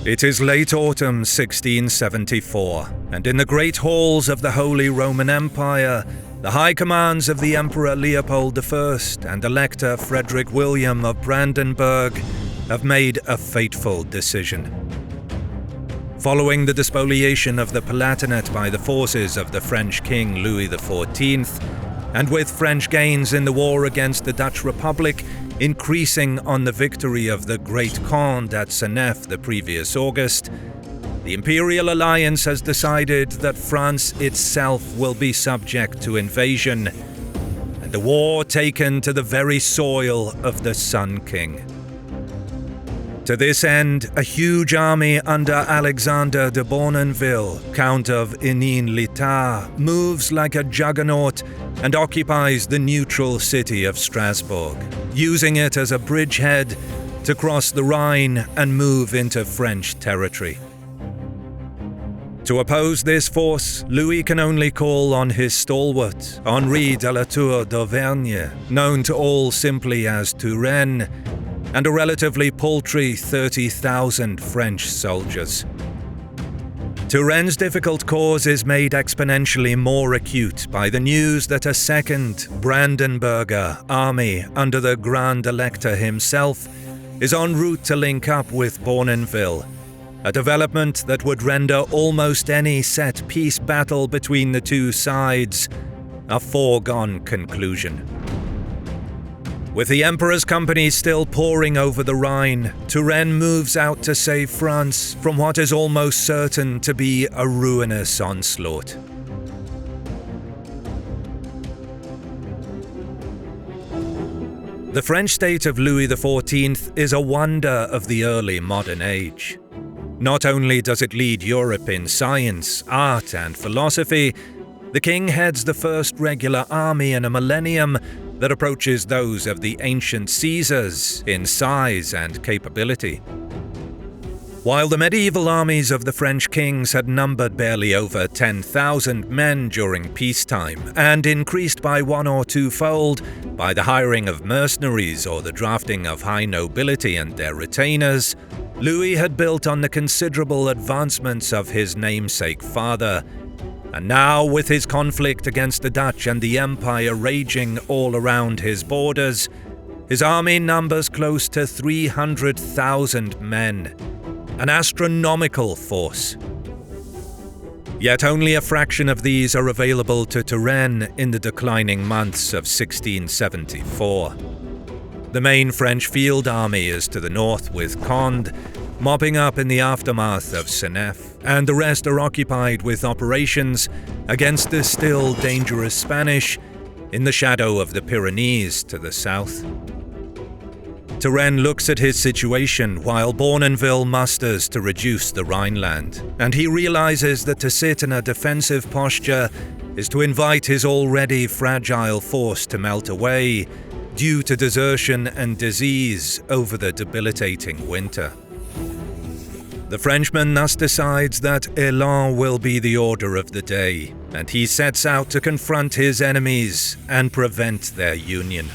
It is late autumn 1674, and in the great halls of the Holy Roman Empire, the high commands of the Emperor Leopold I and Elector Frederick William of Brandenburg have made a fateful decision. Following the despoliation of the Palatinate by the forces of the French King Louis XIV, and with French gains in the war against the Dutch Republic increasing on the victory of the Great Conde at Senef the previous August, the Imperial Alliance has decided that France itself will be subject to invasion, and the war taken to the very soil of the Sun King. To this end, a huge army under Alexander de Bournonville, Count of Hénin-Littard, moves like a juggernaut and occupies the neutral city of Strasbourg, using it as a bridgehead to cross the Rhine and move into French territory. To oppose this force, Louis can only call on his stalwart, Henri de la Tour d'Auvergne, known to all simply as Turenne, and a relatively paltry 30,000 French soldiers. Turenne's difficult cause is made exponentially more acute by the news that a second Brandenburger army under the Grand Elector himself is en route to link up with Bournonville, a development that would render almost any set-piece battle between the two sides a foregone conclusion. With the Emperor's company still pouring over the Rhine, Turenne moves out to save France from what is almost certain to be a ruinous onslaught. The French state of Louis XIV is a wonder of the early modern age. Not only does it lead Europe in science, art, and philosophy, the king heads the first regular army in a millennium that approaches those of the ancient Caesars in size and capability. While the medieval armies of the French kings had numbered barely over 10,000 men during peacetime and increased by one or twofold by the hiring of mercenaries or the drafting of high nobility and their retainers, Louis had built on the considerable advancements of his namesake father. And now, with his conflict against the Dutch and the Empire raging all around his borders, his army numbers close to 300,000 men, an astronomical force. Yet only a fraction of these are available to Turenne in the declining months of 1674. The main French field army is to the north with Conde, mopping up in the aftermath of Senef, and the rest are occupied with operations against the still dangerous Spanish in the shadow of the Pyrenees to the south. Turenne looks at his situation while Bournonville musters to reduce the Rhineland, and he realizes that to sit in a defensive posture is to invite his already fragile force to melt away due to desertion and disease over the debilitating winter. The Frenchman thus decides that élan will be the order of the day, and he sets out to confront his enemies and prevent their union.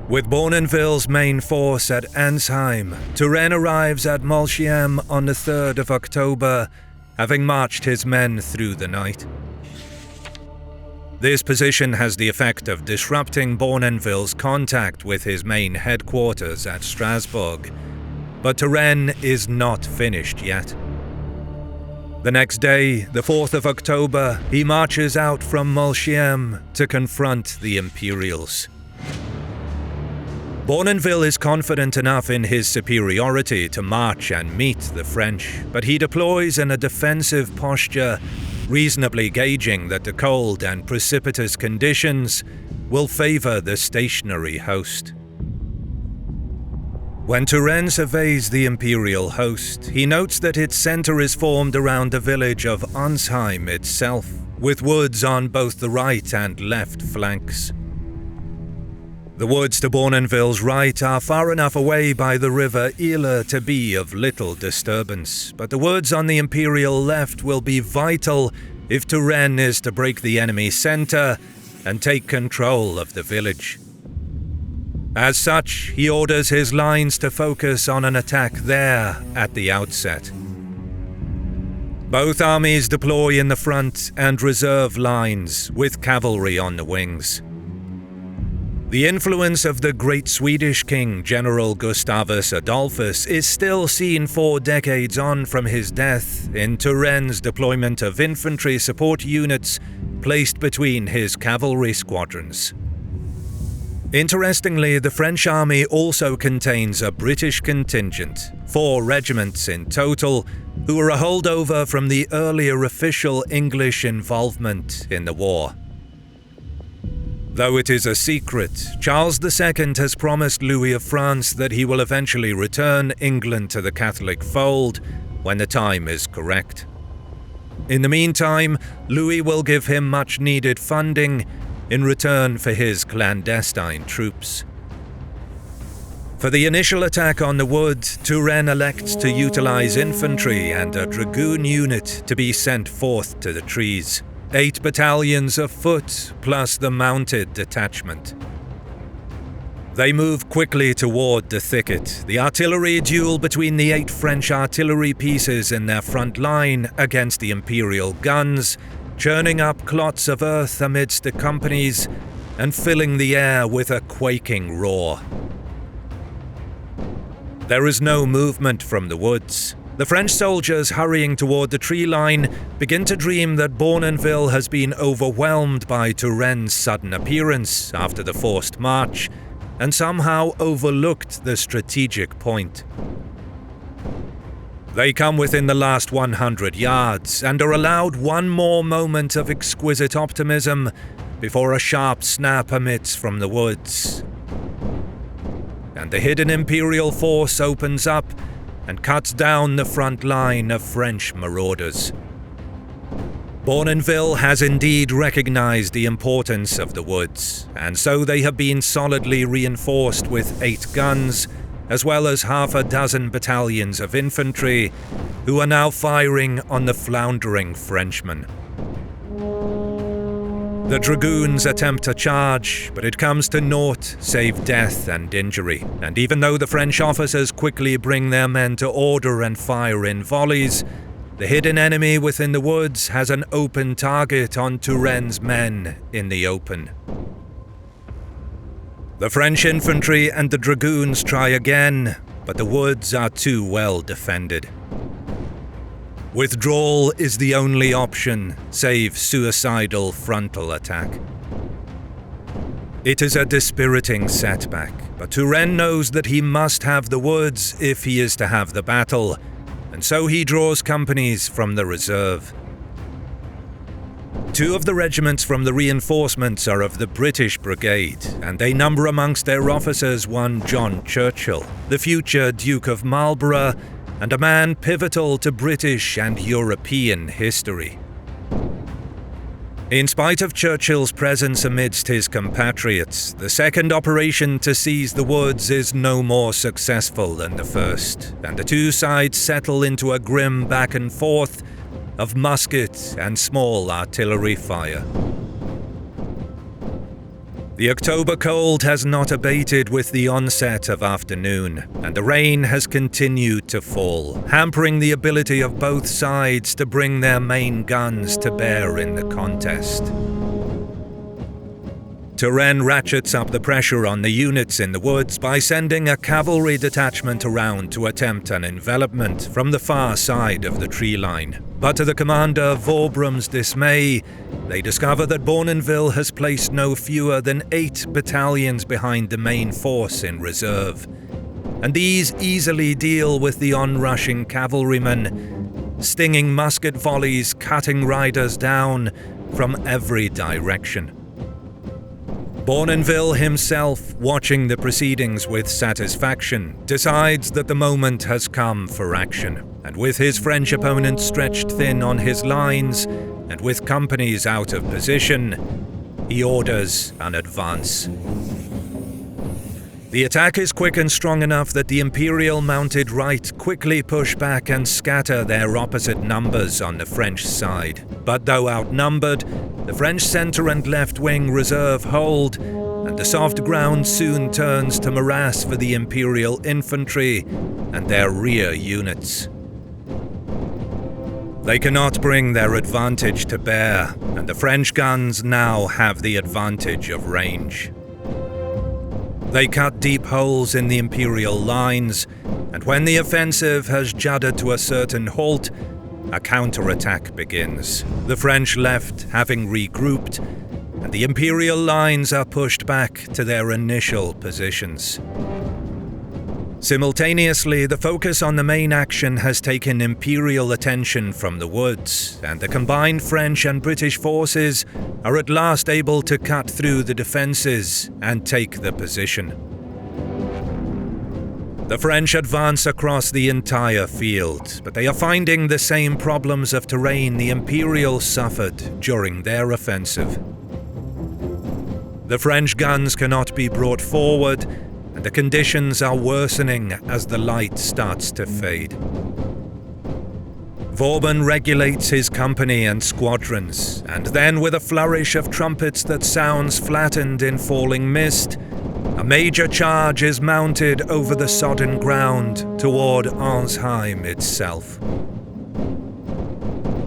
With Bournonville's main force at Entzheim, Turenne arrives at Mulhouse on the 3rd of October, having marched his men through the night. This position has the effect of disrupting Bournonville's contact with his main headquarters at Strasbourg, but Turenne is not finished yet. The next day, the 4th of October, he marches out from Mulhouse to confront the Imperials. Bournonville is confident enough in his superiority to march and meet the French, but he deploys in a defensive posture, reasonably gauging that the cold and precipitous conditions will favor the stationary host. When Turenne surveys the imperial host, he notes that its center is formed around the village of Entzheim itself, with woods on both the right and left flanks. The woods to Bournonville's right are far enough away by the river Ile to be of little disturbance, but the woods on the imperial left will be vital if Turenne is to break the enemy center and take control of the village. As such, he orders his lines to focus on an attack there at the outset. Both armies deploy in the front and reserve lines, with cavalry on the wings. The influence of the great Swedish king, General Gustavus Adolphus, is still seen 4 decades on from his death in Turenne's deployment of infantry support units placed between his cavalry squadrons. Interestingly, the French army also contains a British contingent, 4 regiments in total, who were a holdover from the earlier official English involvement in the war. Though it is a secret, Charles II has promised Louis of France that he will eventually return England to the Catholic fold when the time is correct. In the meantime, Louis will give him much-needed funding in return for his clandestine troops. For the initial attack on the wood, Turenne elects to utilize infantry and a dragoon unit to be sent forth to the trees. 8 battalions of foot, plus the mounted detachment. They move quickly toward the thicket, the artillery duel between the 8 French artillery pieces in their front line against the Imperial guns, churning up clots of earth amidst the companies and filling the air with a quaking roar. There is no movement from the woods. The French soldiers hurrying toward the tree line begin to dream that Bournonville has been overwhelmed by Turenne's sudden appearance after the forced march, and somehow overlooked the strategic point. They come within the last 100 yards and are allowed one more moment of exquisite optimism before a sharp snap emits from the woods. And the hidden Imperial force opens up and cuts down the front line of French marauders. Bournonville has indeed recognized the importance of the woods, and so they have been solidly reinforced with 8 guns, as well as half a dozen battalions of infantry, who are now firing on the floundering Frenchmen. The dragoons attempt to charge, but it comes to naught save death and injury, and even though the French officers quickly bring their men to order and fire in volleys, the hidden enemy within the woods has an open target on Turenne's men in the open. The French infantry and the dragoons try again, but the woods are too well defended. Withdrawal is the only option, save suicidal frontal attack. It is a dispiriting setback, but Turenne knows that he must have the woods if he is to have the battle, and so he draws companies from the reserve. 2 of the regiments from the reinforcements are of the British Brigade, and they number amongst their officers one John Churchill, the future Duke of Marlborough, and a man pivotal to British and European history. In spite of Churchill's presence amidst his compatriots, the second operation to seize the woods is no more successful than the first, and the 2 sides settle into a grim back and forth of musket and small artillery fire. The October cold has not abated with the onset of afternoon, and the rain has continued to fall, hampering the ability of both sides to bring their main guns to bear in the contest. Turenne ratchets up the pressure on the units in the woods by sending a cavalry detachment around to attempt an envelopment from the far side of the tree line. But to the commander Vorbrum's dismay, they discover that Bournonville has placed no fewer than 8 battalions behind the main force in reserve, and these easily deal with the onrushing cavalrymen, stinging musket volleys cutting riders down from every direction. Bournonville himself, watching the proceedings with satisfaction, decides that the moment has come for action, and with his French opponent stretched thin on his lines, and with companies out of position, he orders an advance. The attack is quick and strong enough that the Imperial mounted right quickly push back and scatter their opposite numbers on the French side. But though outnumbered, the French centre and left wing reserve hold, and the soft ground soon turns to morass for the Imperial infantry and their rear units. They cannot bring their advantage to bear, and the French guns now have the advantage of range. They cut deep holes in the Imperial lines, and when the offensive has juddered to a certain halt, a counterattack begins, the French left having regrouped, and the Imperial lines are pushed back to their initial positions. Simultaneously, the focus on the main action has taken Imperial attention from the woods, and the combined French and British forces are at last able to cut through the defences and take the position. The French advance across the entire field, but they are finding the same problems of terrain the Imperials suffered during their offensive. The French guns cannot be brought forward, and the conditions are worsening as the light starts to fade. Vauban regulates his company and squadrons, and then with a flourish of trumpets that sounds flattened in falling mist, a major charge is mounted over the sodden ground toward Entzheim itself.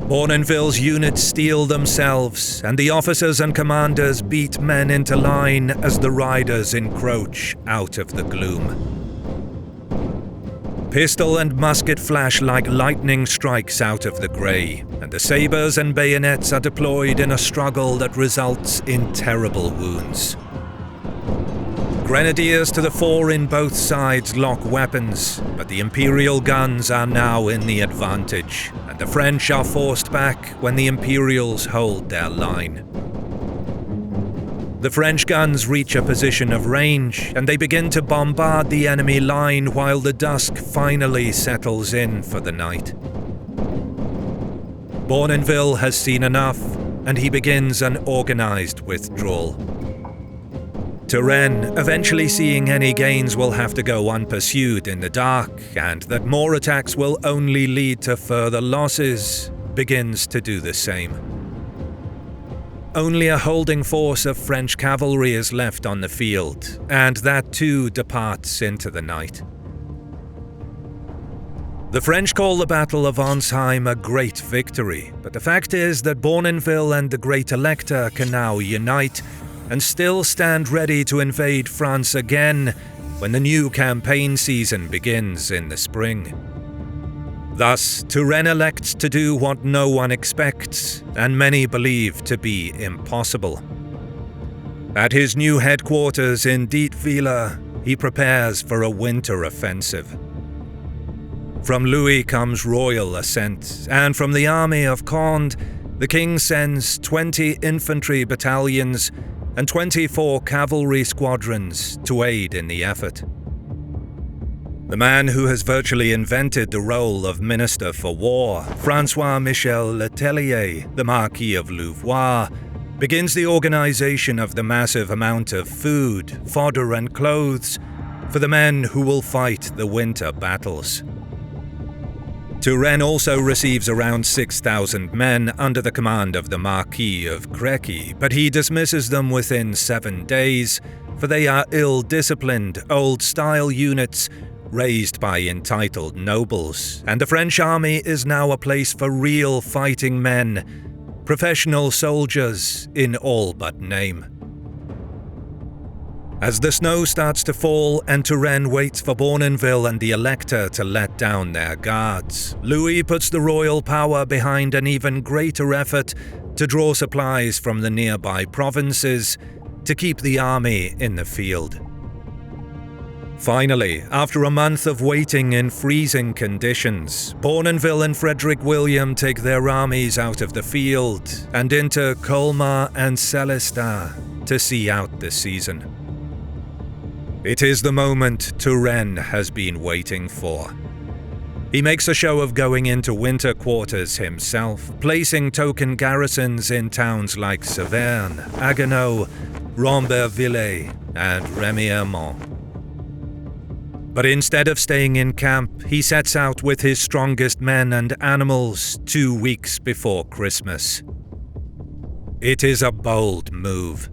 Bournonville's units steel themselves, and the officers and commanders beat men into line as the riders encroach out of the gloom. Pistol and musket flash like lightning strikes out of the grey, and the sabres and bayonets are deployed in a struggle that results in terrible wounds. Grenadiers to the fore in both sides lock weapons, but the Imperial guns are now in the advantage, and the French are forced back when the Imperials hold their line. The French guns reach a position of range, and they begin to bombard the enemy line while the dusk finally settles in for the night. Bournonville has seen enough, and he begins an organized withdrawal. Turenne, eventually seeing any gains will have to go unpursued in the dark, and that more attacks will only lead to further losses, begins to do the same. Only a holding force of French cavalry is left on the field, and that too departs into the night. The French call the Battle of Entzheim a great victory, but the fact is that Bournonville and the Great Elector can now unite and still stand ready to invade France again when the new campaign season begins in the spring. Thus, Turenne elects to do what no one expects, and many believe to be impossible. At his new headquarters in Dietwiller, he prepares for a winter offensive. From Louis comes royal assent, and from the army of Conde, the king sends 20 infantry battalions and 24 cavalry squadrons to aid in the effort. The man who has virtually invented the role of Minister for War, François-Michel Letellier, the Marquis of Louvois, begins the organization of the massive amount of food, fodder and clothes for the men who will fight the winter battles. Turenne also receives around 6,000 men under the command of the Marquis of Crequi, but he dismisses them within 7 days, for they are ill-disciplined, old-style units raised by entitled nobles, and the French army is now a place for real fighting men, professional soldiers in all but name. As the snow starts to fall and Turenne waits for Bournonville and the Elector to let down their guards, Louis puts the royal power behind an even greater effort to draw supplies from the nearby provinces to keep the army in the field. Finally, after a month of waiting in freezing conditions, Bournonville and Frederick William take their armies out of the field and into Colmar and Celestat to see out the season. It is the moment Turenne has been waiting for. He makes a show of going into winter quarters himself, placing token garrisons in towns like Saverne, Haguenau, Rambervillers, and Remiremont. But instead of staying in camp, he sets out with his strongest men and animals 2 weeks before Christmas. It is a bold move.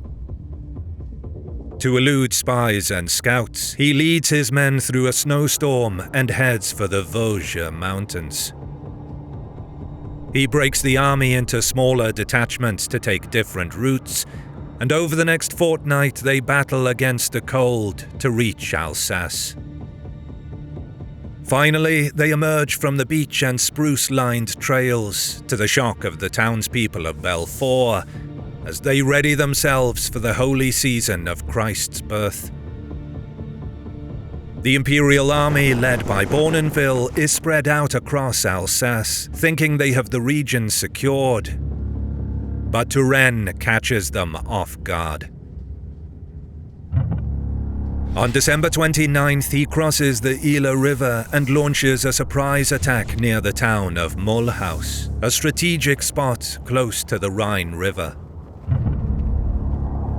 To elude spies and scouts, he leads his men through a snowstorm and heads for the Vosges Mountains. He breaks the army into smaller detachments to take different routes, and over the next fortnight they battle against the cold to reach Alsace. Finally, they emerge from the beach and spruce-lined trails, to the shock of the townspeople of Belfort, as they ready themselves for the holy season of Christ's birth. The Imperial Army, led by Bournonville, is spread out across Alsace, thinking they have the region secured. But Turenne catches them off guard. On December 29th, he crosses the Ille River and launches a surprise attack near the town of Mulhouse, a strategic spot close to the Rhine River.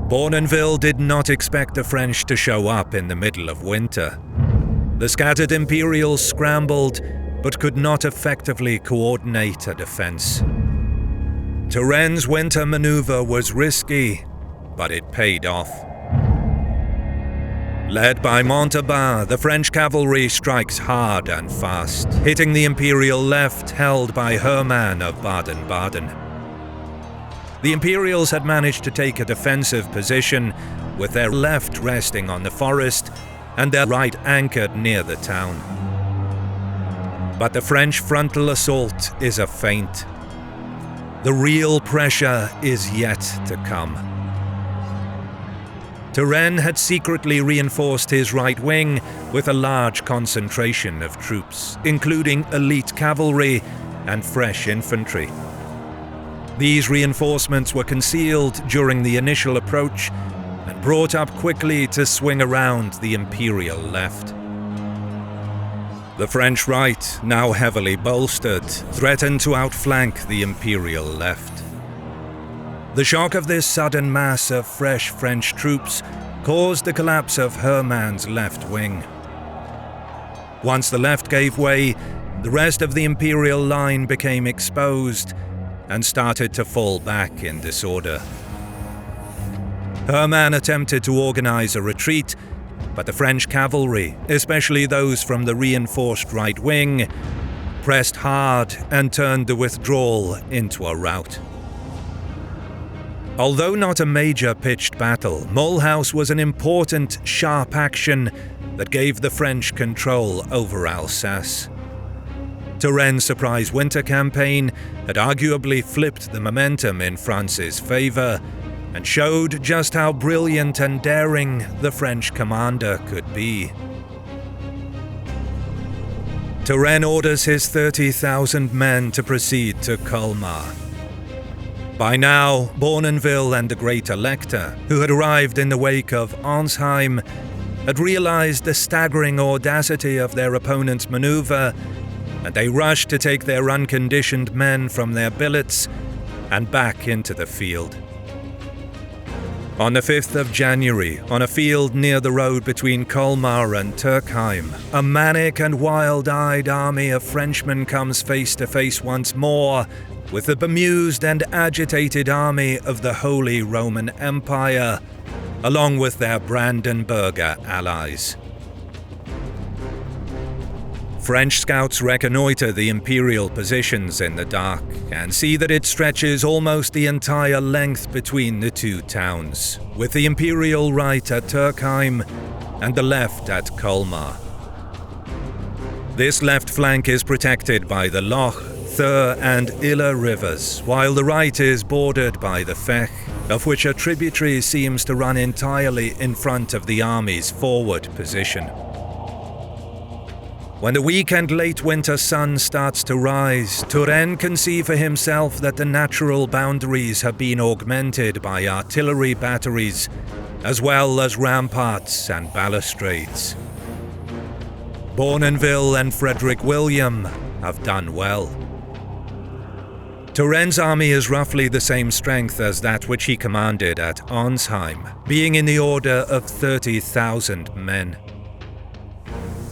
Bournonville did not expect the French to show up in the middle of winter. The scattered Imperials scrambled, but could not effectively coordinate a defense. Turenne's winter maneuver was risky, but it paid off. Led by Montauban, the French cavalry strikes hard and fast, hitting the Imperial left held by Hermann of Baden-Baden. The Imperials had managed to take a defensive position, with their left resting on the forest and their right anchored near the town. But the French frontal assault is a feint. The real pressure is yet to come. Turenne had secretly reinforced his right wing with a large concentration of troops, including elite cavalry and fresh infantry. These reinforcements were concealed during the initial approach and brought up quickly to swing around the Imperial left. The French right, now heavily bolstered, threatened to outflank the Imperial left. The shock of this sudden mass of fresh French troops caused the collapse of Hermann's left wing. Once the left gave way, the rest of the Imperial line became exposed and started to fall back in disorder. Hermann attempted to organize a retreat, but the French cavalry, especially those from the reinforced right wing, pressed hard and turned the withdrawal into a rout. Although not a major pitched battle, Mulhouse was an important, sharp action that gave the French control over Alsace. Turenne's surprise winter campaign had arguably flipped the momentum in France's favor and showed just how brilliant and daring the French commander could be. Turenne orders his 30,000 men to proceed to Colmar. By now, Bournonville and the Great Elector, who had arrived in the wake of Entzheim, had realized the staggering audacity of their opponent's maneuver, and they rushed to take their unconditioned men from their billets and back into the field. On the 5th of January, on a field near the road between Colmar and Turckheim, a manic and wild-eyed army of Frenchmen comes face to face once more with the bemused and agitated army of the Holy Roman Empire, along with their Brandenburger allies. French scouts reconnoiter the Imperial positions in the dark and see that it stretches almost the entire length between the two towns, with the Imperial right at Turckheim and the left at Colmar. This left flank is protected by the Loch, Thur and Ille rivers, while the right is bordered by the Fech, of which a tributary seems to run entirely in front of the army's forward position. When the weak and late winter sun starts to rise, Turenne can see for himself that the natural boundaries have been augmented by artillery batteries, as well as ramparts and balustrades. Bournonville and Frederick William have done well. Turenne's army is roughly the same strength as that which he commanded at Entzheim, being in the order of 30,000 men.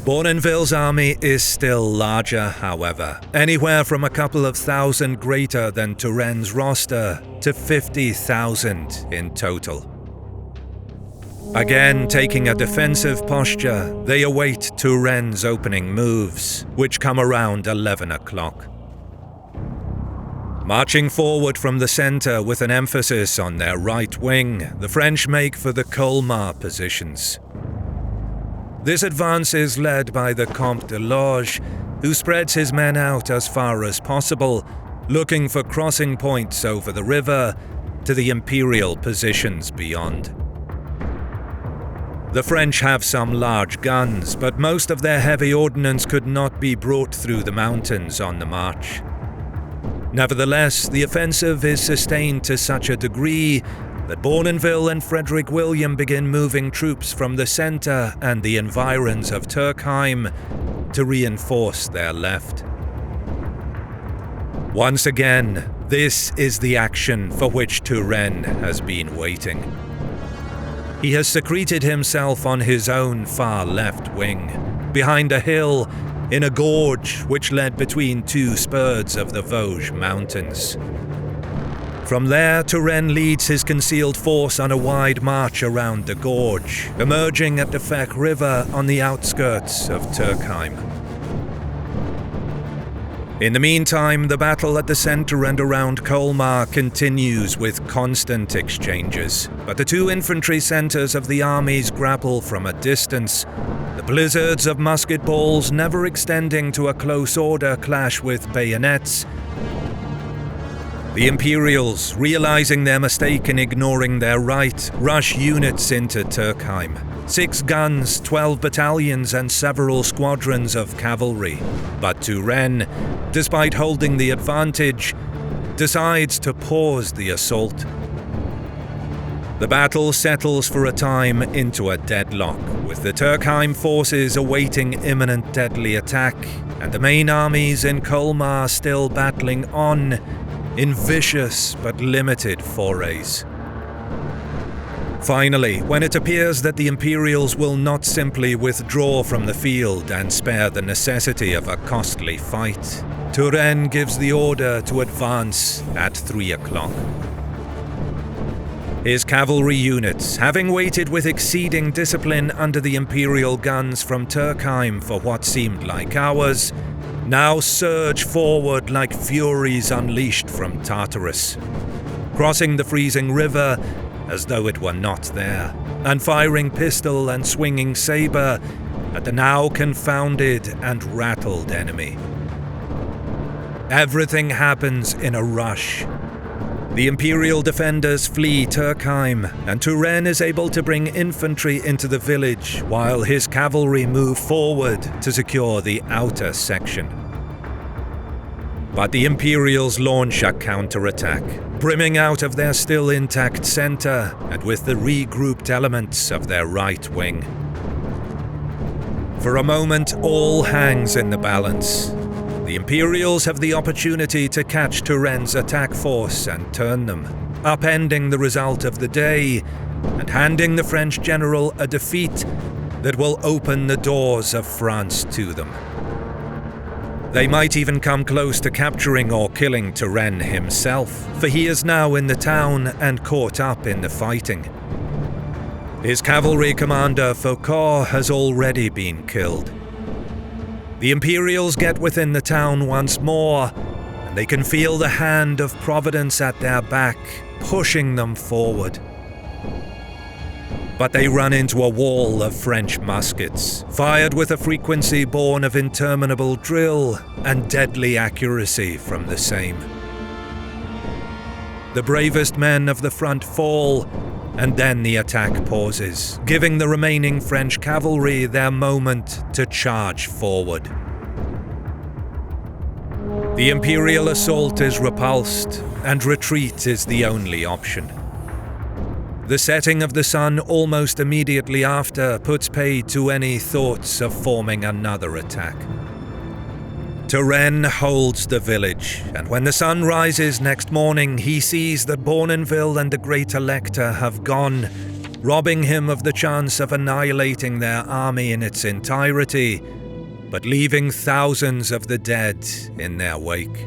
Bournonville's army is still larger, however, anywhere from a couple of thousand greater than Turenne's roster to 50,000 in total. Again, taking a defensive posture, they await Turenne's opening moves, which come around 11 o'clock. Marching forward from the centre with an emphasis on their right wing, the French make for the Colmar positions. This advance is led by the Comte de Lorge, who spreads his men out as far as possible, looking for crossing points over the river to the Imperial positions beyond. The French have some large guns, but most of their heavy ordnance could not be brought through the mountains on the march. Nevertheless, the offensive is sustained to such a degree that Bournonville and Frederick William begin moving troops from the centre and the environs of Turckheim to reinforce their left. Once again, this is the action for which Turenne has been waiting. He has secreted himself on his own far left wing, behind a hill in a gorge which led between two spurs of the Vosges mountains. From there, Turenne leads his concealed force on a wide march around the gorge, emerging at the Fech River on the outskirts of Turckheim. In the meantime, the battle at the centre and around Colmar continues with constant exchanges, but the two infantry centres of the armies grapple from a distance, the blizzards of musket balls never extending to a close order clash with bayonets. The Imperials, realizing their mistake in ignoring their right, rush units into Turckheim. 6 guns, 12 battalions and several squadrons of cavalry. But Turenne, despite holding the advantage, decides to pause the assault. The battle settles for a time into a deadlock, with the Turckheim forces awaiting imminent deadly attack, and the main armies in Colmar still battling on in vicious but limited forays. Finally, when it appears that the Imperials will not simply withdraw from the field and spare the necessity of a costly fight, Turenne gives the order to advance at 3 o'clock. His cavalry units, having waited with exceeding discipline under the Imperial guns from Turckheim for what seemed like hours, now surge forward like furies unleashed from Tartarus, crossing the freezing river as though it were not there, and firing pistol and swinging sabre at the now confounded and rattled enemy. Everything happens in a rush. The Imperial defenders flee Turckheim, and Turenne is able to bring infantry into the village while his cavalry move forward to secure the outer section. But the Imperials launch a counterattack, brimming out of their still intact centre and with the regrouped elements of their right wing. For a moment, all hangs in the balance. The Imperials have the opportunity to catch Turenne's attack force and turn them, upending the result of the day and handing the French general a defeat that will open the doors of France to them. They might even come close to capturing or killing Turenne himself, for he is now in the town and caught up in the fighting. His cavalry commander Foucault has already been killed. The Imperials get within the town once more, and they can feel the hand of Providence at their back, pushing them forward. But they run into a wall of French muskets, fired with a frequency born of interminable drill and deadly accuracy from the same. The bravest men of the front fall, and then the attack pauses, giving the remaining French cavalry their moment to charge forward. The Imperial assault is repulsed, and retreat is the only option. The setting of the sun almost immediately after puts paid to any thoughts of forming another attack. Turenne holds the village, and when the sun rises next morning, he sees that Bournonville and the Great Elector have gone, robbing him of the chance of annihilating their army in its entirety, but leaving thousands of the dead in their wake.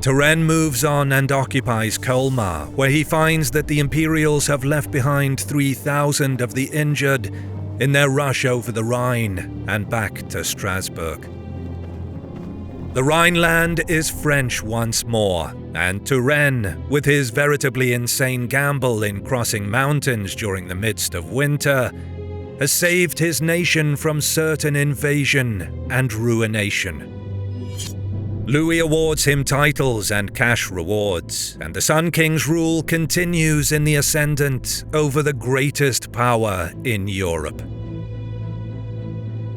Turenne moves on and occupies Colmar, where he finds that the Imperials have left behind 3,000 of the injured in their rush over the Rhine and back to Strasbourg. The Rhineland is French once more, and Turenne, with his veritably insane gamble in crossing mountains during the midst of winter, has saved his nation from certain invasion and ruination. Louis awards him titles and cash rewards, and the Sun King's rule continues in the ascendant over the greatest power in Europe.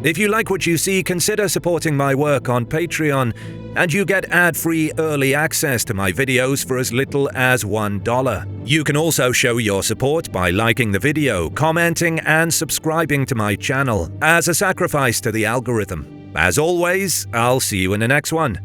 If you like what you see, consider supporting my work on Patreon, and you get ad-free early access to my videos for as little as $1. You can also show your support by liking the video, commenting, and subscribing to my channel as a sacrifice to the algorithm. As always, I'll see you in the next one.